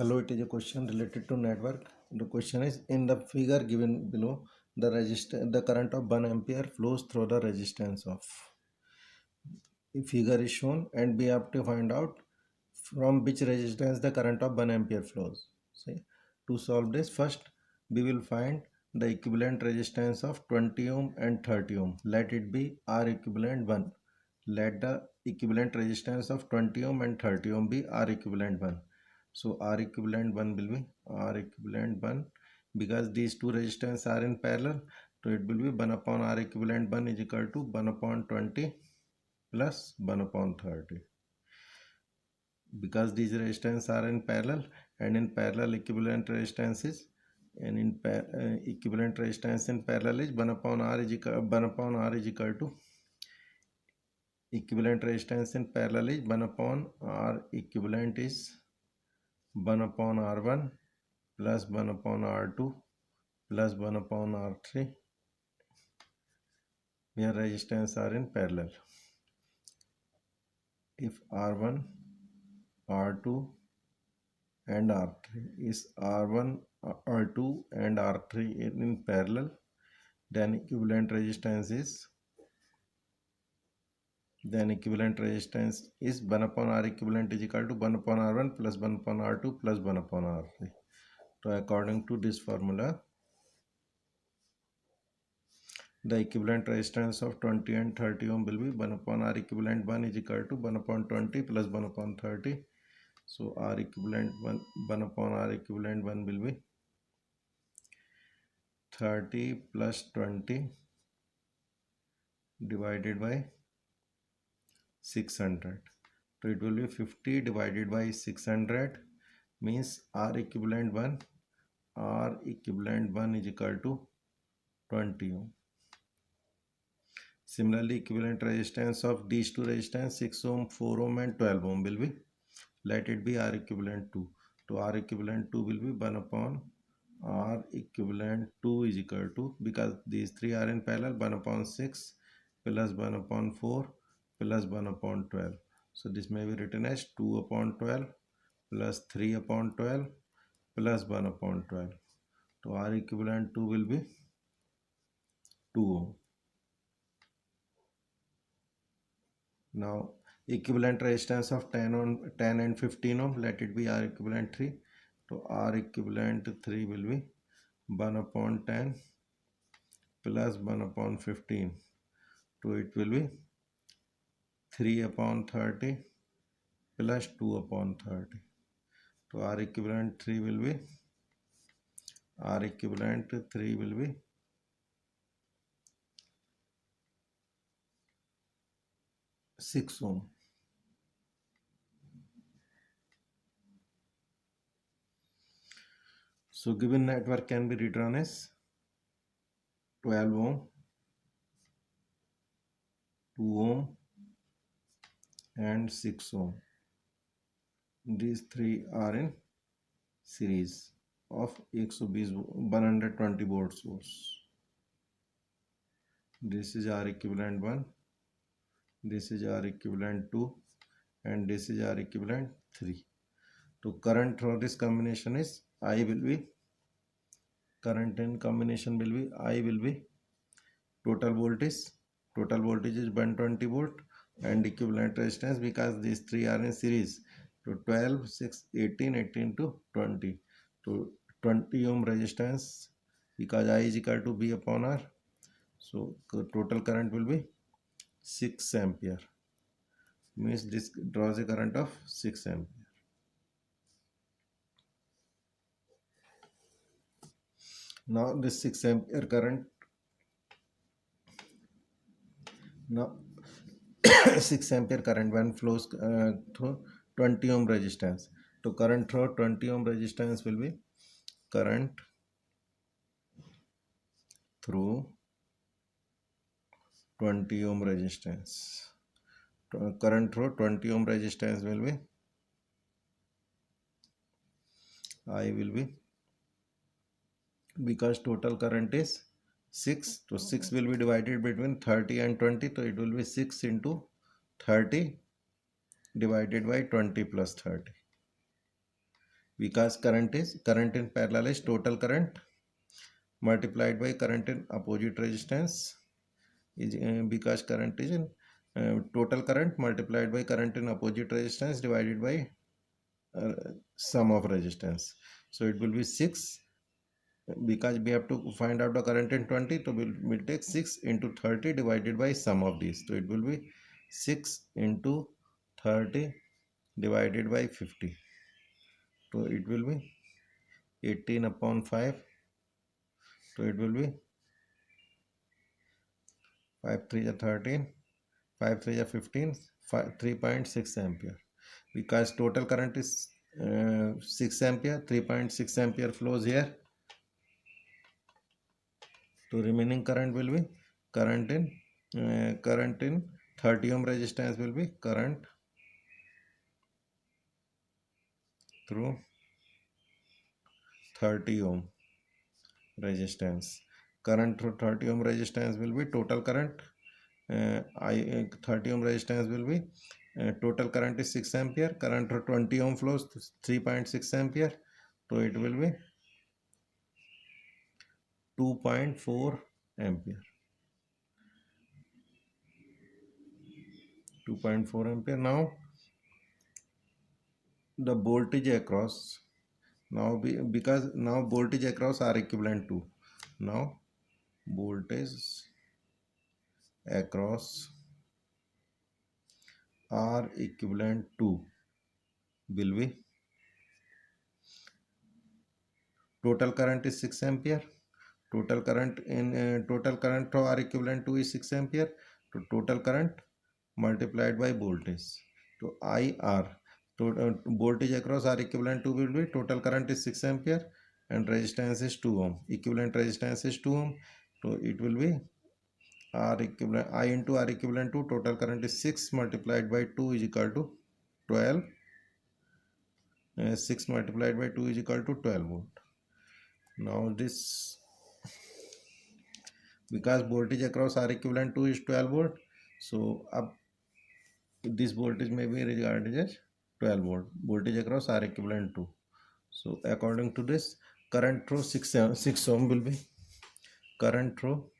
Hello, it is a question related to network. The question is in the figure given below, the current of 1 ampere flows through the resistance of. The figure is shown and we have to find out from which resistance the current of 1 ampere flows. See, to solve this, first we will find the equivalent resistance of 20 ohm and 30 ohm. Let it be R equivalent 1. Let the equivalent resistance of 20 ohm and 30 ohm be R equivalent 1. So R equivalent 1 will be R equivalent 1 because these two resistors are in parallel. So it will be 1 upon R equivalent 1 is equal to 1 upon 20 plus 1 upon 30. Because these resistances are in parallel and in parallel equivalent resistances and equivalent resistance in parallel is 1 upon R is equal to equivalent resistance in parallel is 1 upon R equivalent is 1 upon R1 plus 1 upon R2 plus 1 upon R3 where resistance are in parallel. If R1, R2 and R3 is R1, R2 and R3 in parallel, then equivalent resistance is 1 upon R equivalent is equal to 1 upon R1 plus 1 upon R2 plus 1 upon R3. So according to this formula, the equivalent resistance of 20 and 30 ohm will be 1 upon R equivalent 1 is equal to 1 upon 20 plus 1 upon 30. So R equivalent 1 upon R equivalent 1 will be 30 plus 20 divided by 600. So it will be 50 divided by 600 means R equivalent 1 is equal to 20 ohm. Similarly, equivalent resistance of these two resistance 6 ohm, 4 ohm and 12 ohm will be, let it be R equivalent 2. So R equivalent 2 will be 1 upon R equivalent 2 is equal to, because these three are in parallel, 1 upon 6 plus 1 upon 4 plus 1 upon 12. So this may be written as 2 upon 12 plus 3 upon 12 plus 1 upon 12. So R equivalent 2 will be 2 ohm. Now equivalent resistance of 10 and 15 ohm, let it be R equivalent 3. So R equivalent 3 will be 1 upon 10 plus 1 upon 15. So it will be 3 upon 30 plus 2 upon 30. So R equivalent 3 will be 6 ohm. So given network can be written as 12 ohm, 2 ohm and 6 ohm. These three are in series of 120 volt source. This is R equivalent 1, this is R equivalent 2 and this is R equivalent 3. So current through this combination is I will be, current in combination will be I will be total voltage is 120 volt and equivalent resistance, because these three are in series. So 12, 6, 18, 18 to 20. So 20 ohm resistance, because I is equal to B upon R. So total current will be 6 ampere. Means this draws a current of 6 ampere. Now this 6 ampere current, now 6 ampere current when flows through 20 ohm resistance. So current through 20 ohm resistance will be current through 20 ohm resistance. Current through 20 ohm resistance will be I will be, because total current is 6, so 6 will be divided between 30 and 20, so it will be 6 into 30 divided by 20 plus 30. because current in parallel is total current multiplied by current in opposite resistance is because current is in total current multiplied by current in opposite resistance divided by uh, sum of resistance. So it will be 6, because we have to find out the current in 20, so we'll take 6 into 30 divided by sum of these. So it will be 6 into 30 divided by 50. So it will be 18 upon 5. So it will be 5 3 are 13, 5 3 are 15, 3.6 ampere. Because total current is 6 ampere, 3.6 ampere flows here. So remaining current will be current in 30 ohm resistance will be current through 30 ohm resistance. Current through 30 ohm resistance will be total current. 30 ohm resistance will be total current is 6 ampere. Current through 20 ohm flows 3.6 ampere. So it will be 2.4 ampere. 2.4 ampere. Now the voltage across, because now voltage across are equivalent to, now voltage across are equivalent to will be total current is 6 ampere. Total current are equivalent to is 6 ampere. So total current multiplied by voltage. So IR, voltage across are equivalent to will be total current is 6 ampere and resistance is 2 ohm. Equivalent resistance is 2 ohm. So it will be R equivalent, I into R equivalent to total current is 6 multiplied by 2 is equal to 12. 6 multiplied by 2 is equal to 12 volt. Now this, because voltage across R equivalent to is 12 volt, so up this voltage may be regarded as 12 volt. Voltage across R equivalent to. So according to this, current through 6 ohm will be current through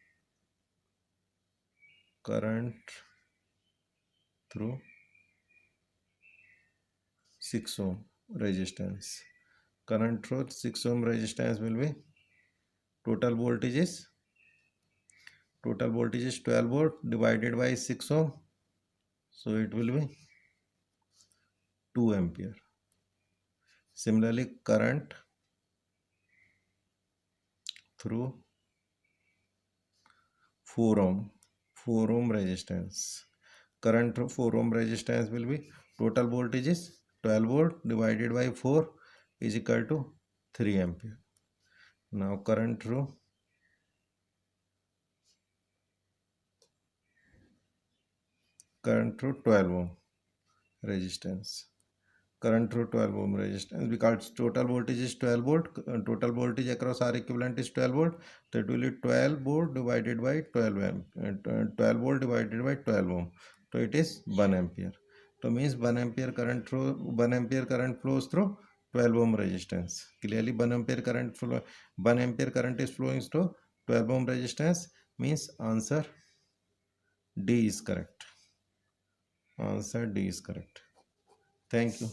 6 ohm resistance. Current through 6 ohm resistance will be total voltage is 12 volt divided by 6 ohm. So it will be 2 ampere. Similarly, current through 4 ohm resistance. Current through 4 ohm resistance will be total voltage is 12 volt divided by 4 is equal to 3 ampere. Now current through 12 ohm resistance. Current through 12 ohm resistance, because total voltage is 12 volt, total voltage across R equivalent is 12 volt, that will be 12 volt divided by 12 amp, 12 volt divided by 12 ohm, so it is 1 ampere. So means 1 ampere current flows through 12 ohm resistance. Clearly 1 ampere current is flowing through 12 ohm resistance, means answer D is correct. Answer D is correct. Thank you.